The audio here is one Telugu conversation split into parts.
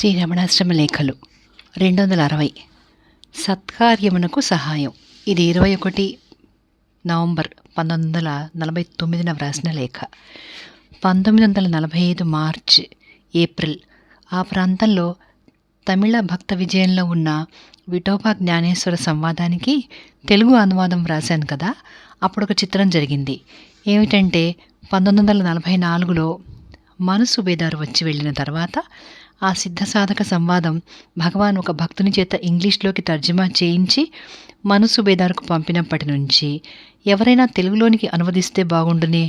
శ్రీ రమణాశ్రమ లేఖలు 260 సత్కార్యమునకు సహాయం. ఇది 21 నవంబర్ 1949 వ్రాసిన లేఖ. 1945 మార్చ్, ఏప్రిల్ ఆ ప్రాంతంలో తమిళ భక్త విజయంలో ఉన్న విఠోబా జ్ఞానేశ్వర సంవాదానికి తెలుగు అనువాదం వ్రాశాను కదా. అప్పుడు ఒక చిత్రం జరిగింది. ఏమిటంటే 1944లో మనసు బేదారు వచ్చి వెళ్ళిన తర్వాత ఆ సిద్ధసాధక సంవాదం భగవాన్ ఒక భక్తుని చేత ఇంగ్లీష్లోకి తర్జుమా చేయించి మనసు బేదారుకు పంపినప్పటి నుంచి ఎవరైనా తెలుగులోనికి అనువదిస్తే బాగుండునే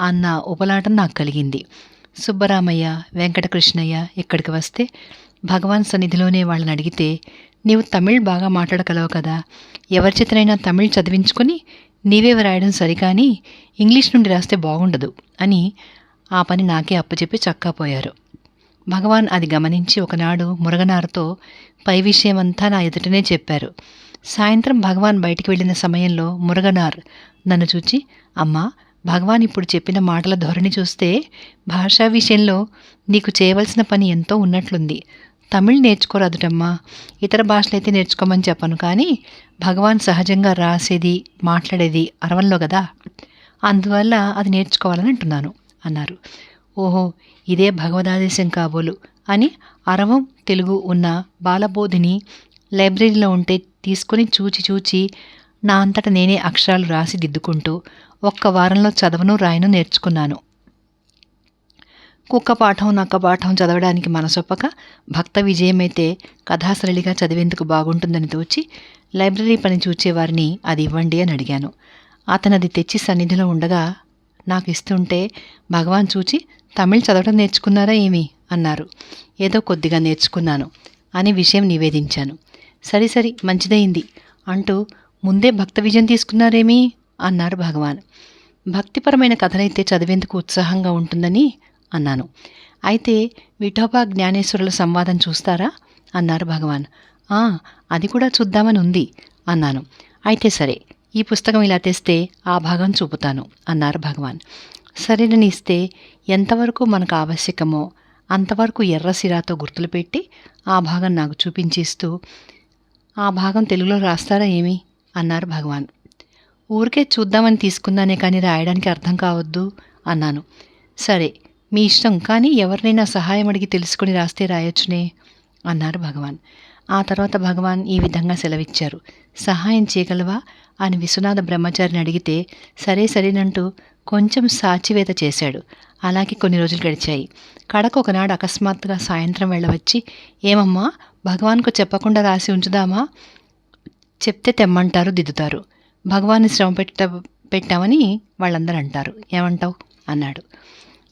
అన్న ఉపలాటం నాకు కలిగింది. సుబ్బరామయ్య, వెంకటకృష్ణయ్య ఇక్కడికి వస్తే భగవాన్ సన్నిధిలోనే వాళ్ళని అడిగితే, నీవు తమిళ్ బాగా మాట్లాడగలవు కదా, ఎవరి చేతనైనా తమిళ్ చదివించుకొని నీవే వ్రాయడం సరికాని ఇంగ్లీష్ నుండి రాస్తే బాగుండదు అని ఆ పని నాకే అప్పచెప్పి చక్కాపోయారు. భగవాన్ అది గమనించి ఒకనాడు మురగనార్తో పై విషయమంతా నా ఎదుటనే చెప్పారు. సాయంత్రం భగవాన్ బయటికి వెళ్ళిన సమయంలో మురగనార్ నన్ను చూచి, అమ్మా, భగవాన్ ఇప్పుడు చెప్పిన మాటల ధోరణి చూస్తే భాషా విషయంలో నీకు చేయవలసిన పని ఎంతో ఉన్నట్లుంది. తమిళ్ నేర్చుకోరాదుటమ్మా, ఇతర భాషలైతే నేర్చుకోమని చెప్పను, కానీ భగవాన్ సహజంగా రాసేది మాట్లాడేది అరవంలో కదా, అందువల్ల అది నేర్చుకోవాలని అంటున్నాను అన్నారు. ఓహో, ఇదే భగవదాదేశం కాబోలు అని అరవం తెలుగు ఉన్న బాలబోధిని లైబ్రరీలో ఉంటే తీసుకుని చూచి నా అంతట నేనే అక్షరాలు రాసి దిద్దుకుంటూ ఒక్క వారంలో చదవను రాయను నేర్చుకున్నాను. కుక్క పాఠం నక్క పాఠం చదవడానికి మనసొప్పక భక్త విజయమైతే కథాసరళిగా చదివేందుకు బాగుంటుందని తోచి లైబ్రరీ పని చూచేవారిని అది ఇవ్వండి అని అడిగాను. అతనది తెచ్చి సన్నిధిలో ఉండగా నాకు ఇస్తుంటే భగవాన్ చూచి, తమిళ్ చదవడం నేర్చుకున్నారా ఏమి అన్నారు. ఏదో కొద్దిగా నేర్చుకున్నాను అని విషయం నివేదించాను. సరి మంచిదయింది అంటూ ముందే భక్త విజయం తీసుకున్నారేమీ అన్నారు భగవాన్. భక్తిపరమైన కథలైతే చదివేందుకు ఉత్సాహంగా ఉంటుందని అన్నాను. అయితే విఠోబా జ్ఞానేశ్వరుల సంవాదం చూస్తారా అన్నారు భగవాన్. అది కూడా చూద్దామని ఉంది అన్నాను. అయితే సరే, ఈ పుస్తకం ఇలా తెస్తే ఆ భాగం చూపుతాను అన్నారు భగవాన్. సరేనని ఇస్తే ఎంతవరకు మనకు ఆవశ్యకమో అంతవరకు ఎర్రసిరాతో గుర్తులు పెట్టి ఆ భాగం నాకు చూపించిస్తూ, ఆ భాగం తెలుగులో రాస్తారా ఏమి అన్నారు భగవాన్. ఊరికే చూద్దామని తీసుకున్నానే కానీ రాయడానికి అర్థం కావద్దు అన్నాను. సరే, మీ ఇష్టం, కానీ ఎవరినైనా సహాయం అడిగి తెలుసుకుని రాస్తే రాయొచ్చునే అన్నారు భగవాన్. ఆ తర్వాత భగవాన్ ఈ విధంగా సెలవిచ్చారు. సహాయం చేయగలవా అని విశ్వనాథ బ్రహ్మచారిని అడిగితే సరేనంటూ కొంచెం సాచివేత చేశాడు. అలాగే కొన్ని రోజులు గడిచాయి. కడకు ఒకనాడు అకస్మాత్తుగా సాయంత్రం వెళ్ళవచ్చి, ఏమమ్మా, భగవాన్కు చెప్పకుండా రాసి ఉంచుదామా, చెప్తే తెమ్మంటారు, దిద్దుతారు, భగవాన్ని శ్రమ పెట్టామని వాళ్ళందరూ అంటారు, ఏమంటావు అన్నాడు.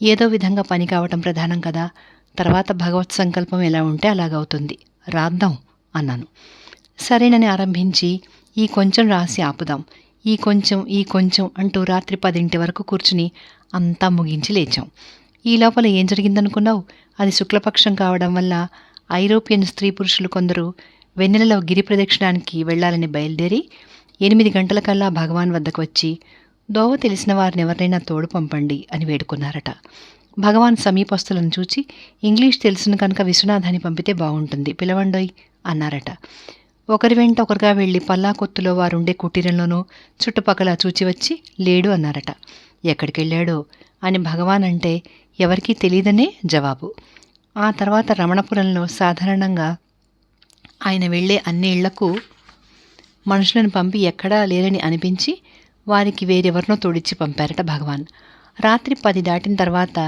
ఏదో విధంగా పని కావటం ప్రధానం కదా, తర్వాత భగవత్ సంకల్పం ఎలా ఉంటే అలాగవుతుంది, రాద్దాం అన్నాను. సరేనని ఆరంభించి ఈ కొంచెం రాసి ఆపుదాం, ఈ కొంచెం అంటూ రాత్రి 10 వరకు కూర్చుని అంతా ముగించి లేచాం. ఈ లోపల ఏం జరిగిందనుకున్నావు? అది శుక్లపక్షం కావడం వల్ల ఐరోపియన్ స్త్రీ పురుషులు కొందరు వెన్నెలలో గిరి ప్రదక్షిణానికి వెళ్లాలని బయలుదేరి 8 గంటలకల్లా భగవాన్ వద్దకు వచ్చి, దోవ తెలిసిన వారిని ఎవరినైనా తోడు పంపండి అని వేడుకున్నారట. భగవాన్ సమీపస్తులను చూచి, ఇంగ్లీష్ తెలుసును కనుక విశ్వనాథాన్ని పంపితే బాగుంటుంది, పిలవండోయ్ అన్నారట. ఒకరి వెంట ఒకరుగా వెళ్ళి పల్లాకొత్తులో వారుండే కుటీరంలోనూ చుట్టుపక్కల చూచివచ్చి లేడు అన్నారట. ఎక్కడికెళ్ళాడో అని భగవాన్ అంటే ఎవరికీ తెలియదనే జవాబు. ఆ తర్వాత రమణపురంలో సాధారణంగా ఆయన వెళ్ళే అన్ని ఇళ్లకు మనుషులను పంపి ఎక్కడా లేరని అనిపించి వారికి వేరెవరినో తోడిచ్చి పంపారట భగవాన్. రాత్రి 10 దాటిన తర్వాత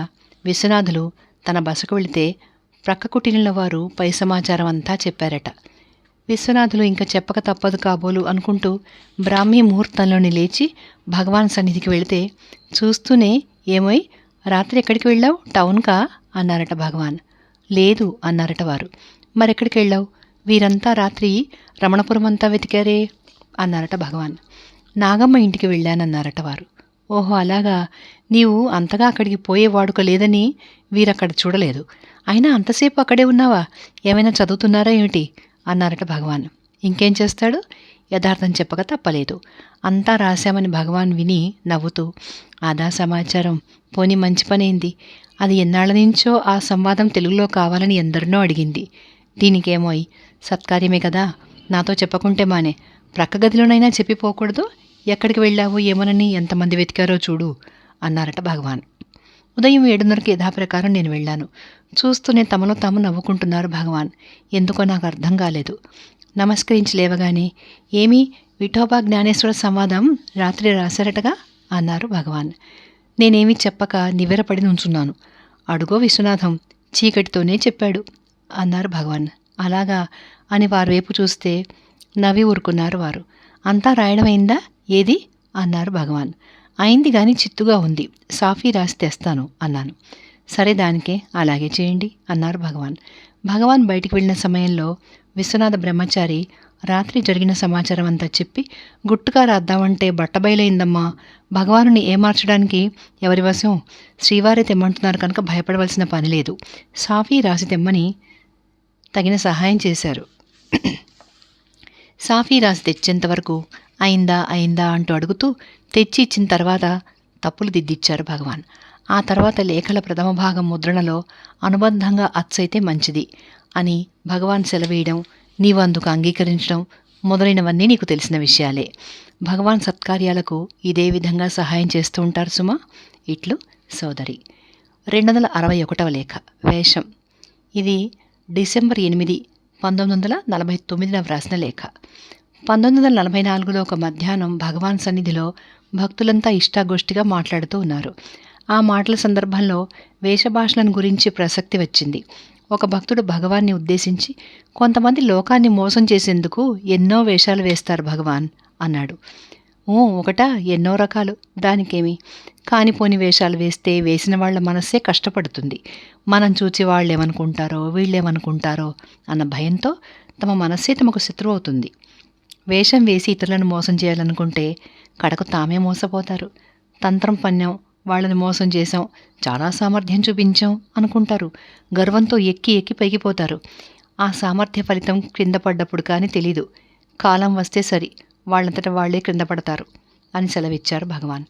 విశ్వనాథులు తన బసకు వెళితే ప్రక్క కుటీరంలో వారు పై సమాచారం అంతా చెప్పారట. విశ్వనాథులు ఇంకా చెప్పక తప్పదు కాబోలు అనుకుంటూ బ్రాహ్మీ ముహూర్తంలోని లేచి భగవాన్ సన్నిధికి వెళితే చూస్తూనే, ఏమోయ్, రాత్రి ఎక్కడికి వెళ్ళావు, టౌన్కా అన్నారట భగవాన్. లేదు అన్నారట వారు. మరెక్కడికి వెళ్ళావు? వీరంతా రాత్రి రమణపురం అంతా వెతికారే అన్నారట భగవాన్. నాగమ్మ ఇంటికి వెళ్ళానన్నారట వారు. ఓహో, అలాగా, నీవు అంతగా అక్కడికి పోయే వాడుక లేదని వీరక్కడ చూడలేదు. అయినా అంతసేపు అక్కడే ఉన్నావా, ఏమైనా చదువుతున్నారా ఏమిటి అన్నారట భగవాన్. ఇంకేం చేస్తాడు, యథార్థం చెప్పక తప్పలేదు. అంతా రాశామని భగవాన్ విని నవ్వుతూ, ఆదా సమాచారం, పోనీ మంచి పనేంది, అది ఎన్నాళ్ల నుంచో ఆ సంవాదం తెలుగులో కావాలని ఎందరినో అడిగింది. దీనికేమోయ్, సత్కార్యమే కదా, నాతో చెప్పకుంటే మానే, ప్రక్క గదిలోనైనా చెప్పిపోకూడదు. ఎక్కడికి వెళ్ళావో ఏమోనని ఎంతమంది వెతికారో చూడు అన్నారట భగవాన్. ఉదయం 7:30కి యథాప్రకారం నేను వెళ్ళాను. చూస్తూనే తమలో తాము నవ్వుకుంటున్నారు భగవాన్. ఎందుకో నాకు అర్థం కాలేదు. నమస్కరించి లేవగానే, ఏమీ విఠోబా జ్ఞానేశ్వర సంవాదం రాత్రి రాశారటగా అన్నారు భగవాన్. నేనేమీ చెప్పక నివ్వెరపడి నుంచున్నాను. అడుగో విశ్వనాథం చీకటితోనే చెప్పాడు అన్నారు భగవాన్. అలాగా అని వారి వైపు చూస్తే నవ్వి ఊరుకున్నారు వారు. అంతా రాయడమైందా? ఏది అన్నారు భగవాన్. అయింది గాని చిత్తుగా ఉంది, సాఫీ రాసి తెస్తాను అన్నాను. సరే, దానికే, అలాగే చేయండి అన్నారు భగవాన్. భగవాన్ బయటికి వెళ్ళిన సమయంలో విశ్వనాథ బ్రహ్మచారి రాత్రి జరిగిన సమాచారం అంతా చెప్పి, గుట్టుగా రాద్దామంటే బట్టబయలైందమ్మా, భగవానుని ఏమార్చడానికి ఎవరి వశం, శ్రీవారే తెమ్మంటున్నారు కనుక భయపడవలసిన పని లేదు, సాఫీ రాసి తెమ్మని తగిన సహాయం చేశారు. సాఫీ రాసి తెచ్చేంతవరకు అయిందా అంటూ అడుగుతూ తెచ్చి ఇచ్చిన తర్వాత తప్పులు దిద్దిచ్చారు భగవాన్. ఆ తర్వాత లేఖల ప్రథమ భాగం ముద్రణలో అనుబంధంగా అచ్చైతే మంచిది అని భగవాన్ సెలవేయడం, నీవు అందుకు అంగీకరించడం మొదలైనవన్నీ నీకు తెలిసిన విషయాలే. భగవాన్ సత్కార్యాలకు ఇదే విధంగా సహాయం చేస్తూ ఉంటారు సుమా. ఇట్లు సోదరి. 261వ లేఖ, వేషం. ఇది డిసెంబర్ 8, 1949 వ్రాసిన లేఖ. 1944లో ఒక మధ్యాహ్నం భగవాన్ సన్నిధిలో భక్తులంతా ఇష్టాగోష్ఠిగా మాట్లాడుతూ ఉన్నారు. ఆ మాటల సందర్భంలో వేషభాషలను గురించి ప్రసక్తి వచ్చింది. ఒక భక్తుడు భగవాన్ని ఉద్దేశించి, కొంతమంది లోకాన్ని మోసం చేసేందుకు ఎన్నో వేషాలు వేస్తారు భగవాన్ అన్నాడు. ఒకటా, ఎన్నో రకాలు, దానికేమి, కానిపోని వేషాలు వేస్తే వేసిన వాళ్ల మనస్సే కష్టపడుతుంది. మనం చూచి వాళ్ళేమనుకుంటారో వీళ్ళేమనుకుంటారో అన్న భయంతో తమ మనస్సే తమకు శత్రువు అవుతుంది. వేషం వేసి ఇతరులను మోసం చేయాలనుకుంటే కడకు తామే మోసపోతారు. తంత్రం పన్నం, వాళ్ళని మోసం చేశాం, చాలా సామర్థ్యం చూపించాం అనుకుంటారు. గర్వంతో ఎక్కి పైకిపోతారు. ఆ సామర్థ్య ఫలితం క్రింద పడ్డప్పుడు కానీ తెలీదు. కాలం వస్తే సరి, వాళ్ళంతటా వాళ్లే క్రింద పడతారు అని సెలవిచ్చారు భగవాన్.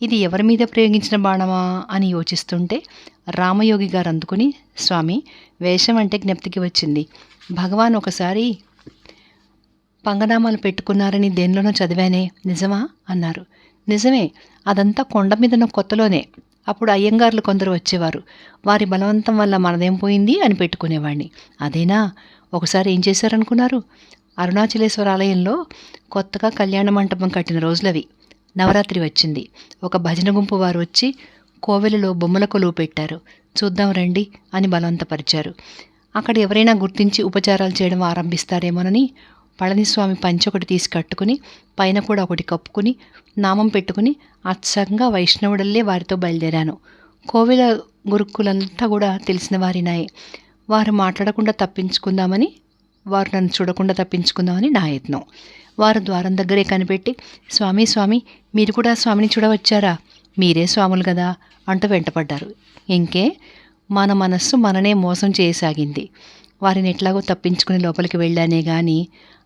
ఇది ఎవరి మీద ప్రయోగించిన బాణమా అని యోచిస్తుంటే రామయోగి గారు అందుకుని, స్వామి, వేషం అంటే జ్ఞప్తికి వచ్చింది. భగవాన్ ఒకసారి పంగనామాలు పెట్టుకున్నారని దేనిలోనో చదివానే, నిజమా అన్నారు. నిజమే, అదంతా కొండ మీదన కొత్తలోనే. అప్పుడు అయ్యంగార్లు కొందరు వచ్చేవారు. వారి బలవంతం వల్ల మనదేం పోయింది అని పెట్టుకునేవాడిని. అదేనా? ఒకసారి ఏం చేశారనుకున్నారు? అరుణాచలేశ్వర ఆలయంలో కొత్తగా కళ్యాణ మంటపం కట్టిన రోజులవి. నవరాత్రి వచ్చింది. ఒక భజన గుంపు వారు వచ్చి కోవెలలో బొమ్మల కొలువు పెట్టారు. చూద్దాం రండి అని బలవంతపరిచారు. అక్కడ ఎవరైనా గుర్తించి ఉపచారాలు చేయడం ఆరంభిస్తారేమోనని పళనిస్వామి పంచె ఒకటి తీసి కట్టుకుని, పైన కూడా ఒకటి కప్పుకుని, నామం పెట్టుకుని అచ్చంగా వైష్ణవుడల్లే వారితో బయలుదేరాను. కోవెల గురుక్కులంతా కూడా తెలిసిన వారినాయే. వారు మాట్లాడకుండా తప్పించుకుందామని, వారు నన్ను చూడకుండా తప్పించుకుందామని నా యత్నం. వారు ద్వారం దగ్గరే కనిపెట్టి, స్వామి స్వామి, మీరు కూడా స్వామిని చూడవచ్చారా? మీరే స్వాములు కదా అంటూ వెంటపడ్డారు. ఇంకే, మన మనస్సు మననే మోసం చేయసాగింది. వారిని ఎట్లాగో తప్పించుకుని లోపలికి వెళ్ళానే గాని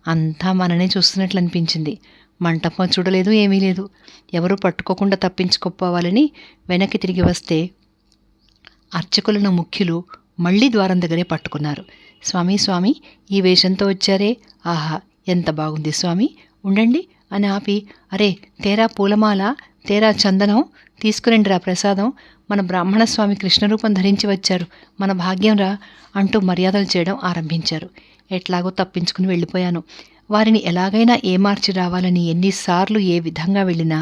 అంతా మననే చూస్తున్నట్లు అనిపించింది. మంటపం చూడలేదు, ఏమీ లేదు. ఎవరూ పట్టుకోకుండా తప్పించుకోపోవాలని వెనక్కి తిరిగి వస్తే అర్చకులను ముఖ్యులు మళ్లీ ద్వారం దగ్గరే పట్టుకున్నారు. స్వామి స్వామి, ఈ వేషంతో వచ్చారే, ఆహా ఎంత బాగుంది స్వామి, ఉండండి అని ఆపి, అరే తేరా పూలమాల, తేరా చందనం, తీసుకురండిరా ప్రసాదం, మన బ్రాహ్మణ స్వామి కృష్ణరూపం ధరించి వచ్చారు, మన భాగ్యంరా అంటూ మర్యాదలు చేయడం ఆరంభించారు. ఎట్లాగో తప్పించుకుని వెళ్ళిపోయాను. వారిని ఎలాగైనా ఏమార్చి రావాలని ఎన్నిసార్లు ఏ విధంగా వెళ్ళినా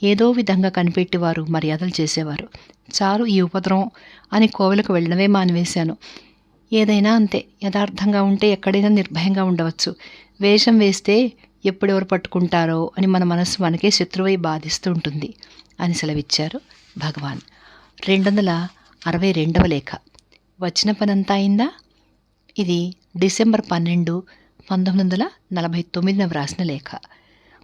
ఏదో విధంగా కనిపెట్టి వారు మర్యాదలు చేసేవారు. చాలు ఈ ఉపద్రవం అని కోవెలకు వెళ్ళడమే మానివేశాను. ఏదైనా అంతే, యథార్థంగా ఉంటే ఎక్కడైనా నిర్భయంగా ఉండవచ్చు. వేషం వేస్తే ఎప్పుడెవరు పట్టుకుంటారో అని మన మనస్సు మనకే శత్రువై బాధిస్తూ ఉంటుంది అని సెలవిచ్చారు భగవాన్. 262వ లేఖ, వచ్చిన పనంతా అయిందా. ఇది డిసెంబర్ 12, 1949 వ్రాసిన లేఖ.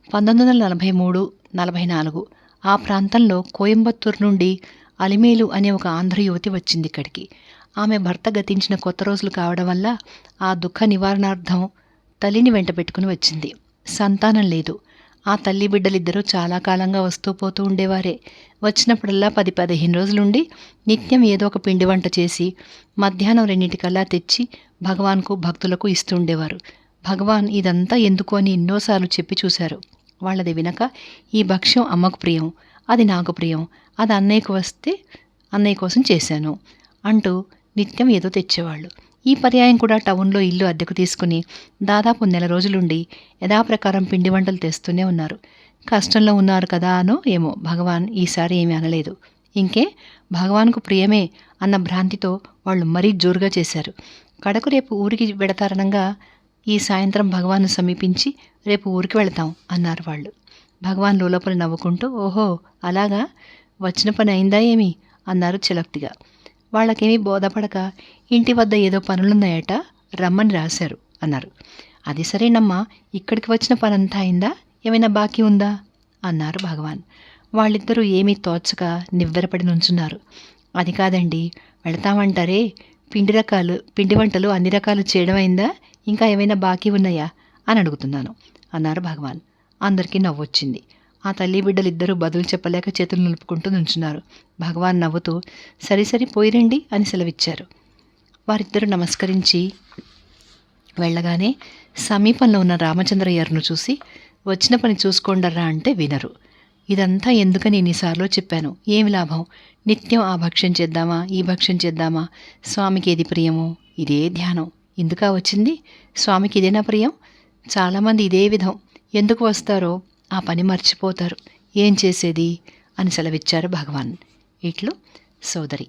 1943-44 ఆ ప్రాంతంలో కోయంబత్తూరు నుండి అలిమేలు అనే ఒక ఆంధ్ర యువతి వచ్చింది ఇక్కడికి. ఆమె భర్త గతించిన కొత్త రోజులు కావడం వల్ల ఆ దుఃఖ నివారణార్థం తల్లిని వెంట పెట్టుకుని వచ్చింది. సంతానం లేదు. ఆ తల్లి బిడ్డలిద్దరూ చాలా కాలంగా వస్తూ పోతూ ఉండేవారే. వచ్చినప్పుడల్లా 10-15 రోజులుండి నిత్యం ఏదో ఒక పిండి వంట చేసి మధ్యాహ్నం 2 తెచ్చి భగవాన్కు భక్తులకు ఇస్తూ ఉండేవారు. భగవాన్ ఇదంతా ఎందుకు అని ఎన్నోసార్లు చెప్పి చూశారు. వాళ్ళది వినక ఈ భక్ష్యం అమ్మకు ప్రియం, అది నాకు ప్రియం, అది అన్నయ్యకు వస్తే అన్నయ్య కోసం చేశాను అంటూ నిత్యం ఏదో తెచ్చేవాళ్ళు. ఈ పర్యాయం కూడా టౌన్లో ఇల్లు అద్దెకు తీసుకుని దాదాపు 1 నెల రోజులుండి యథాప్రకారం పిండి వంటలు తెస్తూనే ఉన్నారు. కష్టంలో ఉన్నారు కదా అనో ఏమో భగవాన్ ఈసారి ఏమీ అనలేదు. ఇంకే భగవాన్కు ప్రియమే అన్న భ్రాంతితో వాళ్ళు మరీ జోరుగా చేశారు. కడకు రేపు ఊరికి వెడతారనంగా ఈ సాయంత్రం భగవాన్ను సమీపించి రేపు ఊరికి వెళతాం అన్నారు వాళ్ళు. భగవాన్ లోపల నవ్వుకుంటూ ఓహో అలాగా, వచ్చిన పని అయిందా ఏమి అన్నారు చిలక్తిగా. వాళ్ళకేమీ బోధపడక ఇంటి వద్ద ఏదో పనులున్నాయట, రమ్మని రాశారు అన్నారు. అది సరేనమ్మా, ఇక్కడికి వచ్చిన పనంతా అయిందా, ఏమైనా బాకీ ఉందా అన్నారు భగవాన్. వాళ్ళిద్దరూ ఏమీ తోచక నివ్వెరపడి నుంచున్నారు. అది కాదండి, వెళతామంటారే, పిండి వంటలు అన్ని రకాలు చేయడం అయిందా, ఇంకా ఏమైనా బాకీ ఉన్నాయా అని అడుగుతున్నాను అన్నారు భగవాన్. అందరికీ నవ్వొచ్చింది. ఆ తల్లి బిడ్డలిద్దరూ బదులు చెప్పలేక చేతులు నిలుపుకుంటూ నుంచున్నారు. భగవాన్ నవ్వుతూ సరి పోయిరండి అని సెలవిచ్చారు. వారిద్దరూ నమస్కరించి వెళ్ళగానే సమీపంలో ఉన్న రామచంద్రయ్యర్ను చూసి వచ్చిన పని చూసుకోండర్రా అంటే వినరు. ఇదంతా ఎందుకని ఎన్నిసార్లు చెప్పాను, ఏమి లాభం, నిత్యం ఆ భక్ష్యం చేద్దామా ఈ భక్ష్యం చేద్దామా, స్వామికి ఏది ప్రియమో ఇదే ధ్యానం, ఎందుకా వచ్చింది, స్వామికి ఇదేనా ప్రియం, చాలామంది ఇదే విధం, ఎందుకు వస్తారో ఆ పని మర్చిపోతారు, ఏం చేసేది అని సెలవిచ్చారు భగవాన్. ఇట్లు సోదరి.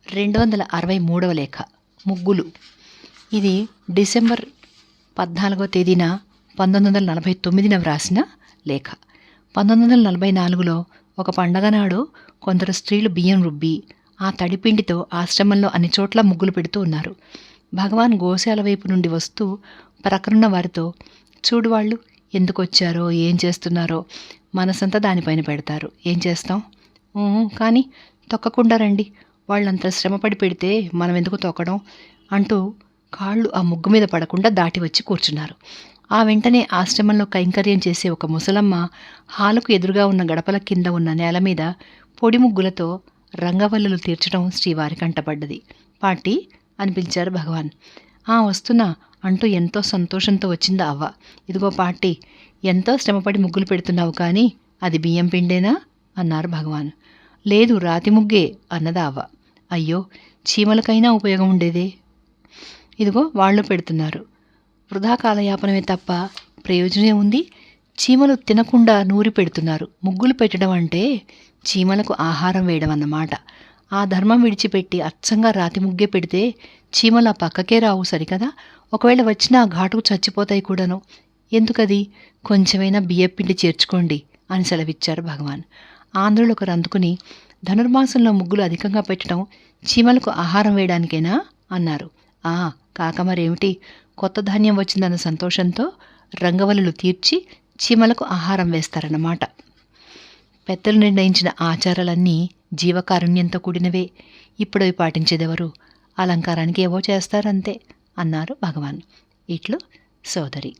263వ లేఖ ముగ్గులు. ఇది డిసెంబర్ 14వ తేదీన 1949న వ్రాసిన లేఖ. 1944లో ఒక పండగ నాడు కొందరు స్త్రీలు బియ్యం రుబ్బి ఆ తడిపిండితో ఆశ్రమంలో అన్ని చోట్ల ముగ్గులు పెడుతూ ఉన్నారు. భగవాన్ గోశాల వైపు నుండి వస్తూ ప్రక్కనున్న వారితో చూడు, వాళ్ళు ఎందుకు వచ్చారో ఏం చేస్తున్నారో మనసంతా దానిపైన పెడతారు, ఏం చేస్తాం, కానీ తొక్కకుండా రండి, వాళ్ళంత శ్రమపడి పెడితే మనం ఎందుకు తొక్కడం అంటూ కాళ్ళు ఆ ముగ్గు మీద పడకుండా దాటి వచ్చి కూర్చున్నారు. ఆ వెంటనే ఆశ్రమంలో కైంకర్యం చేసే ఒక ముసలమ్మ హాలుకు ఎదురుగా ఉన్న గడపల కింద ఉన్న నేల మీద పొడి ముగ్గులతో రంగవల్లులు తీర్చడం శ్రీవారి కంటపడ్డది. పాటి అని పిలిచారు భగవాన్. వస్తున్నా అంటూ ఎంతో సంతోషంతో వచ్చింది అవ్వ. ఇదిగో పాటి, ఎంతో శ్రమపడి ముగ్గులు పెడుతున్నావు కానీ అది బియ్యం పిండేనా అన్నారు భగవాన్. లేదు, రాతి ముగ్గే అన్నది అవ్వ. అయ్యో, చీమలకైనా ఉపయోగం ఉండేదే, ఇదిగో వాళ్ళు పెడుతున్నారు, వృధా కాలయాపనమే తప్ప ప్రయోజనం ఉంది, చీమలు తినకుండా నూరి పెడుతున్నారు. ముగ్గులు పెట్టడం అంటే చీమలకు ఆహారం వేయడం అన్నమాట. ఆ ధర్మం విడిచిపెట్టి అచ్చంగా రాతి ముగ్గే పెడితే చీమలు ఆ పక్కకే రావు సరికదా, ఒకవేళ వచ్చినా ఘాటుకు చచ్చిపోతాయి కూడాను. ఎందుకది, కొంచెమైనా బియ్యపిండి చేర్చుకోండి అని సెలవిచ్చారు భగవాన్. ఆంధ్రులు ఒకరు అందుకుని ధనుర్మాసంలో ముగ్గులు అధికంగా పెట్టడం చీమలకు ఆహారం వేయడానికేనా అన్నారు. కాక మరేమిటి, కొత్త ధాన్యం వచ్చిందన్న సంతోషంతో రంగవల్లులు తీర్చి చీమలకు ఆహారం వేస్తారన్నమాట. పెద్దలు నిర్ణయించిన ఆచారాలన్నీ జీవకారుణ్యంతో కూడినవే, ఇప్పుడు అవి పాటించేదెవరు, అలంకారానికి ఏవో చేస్తారంతే అన్నారు భగవాన్. ఇట్లు సోదరి.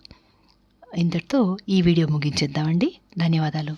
ఇంతటితో ఈ వీడియో ముగించేద్దామండి. ధన్యవాదాలు.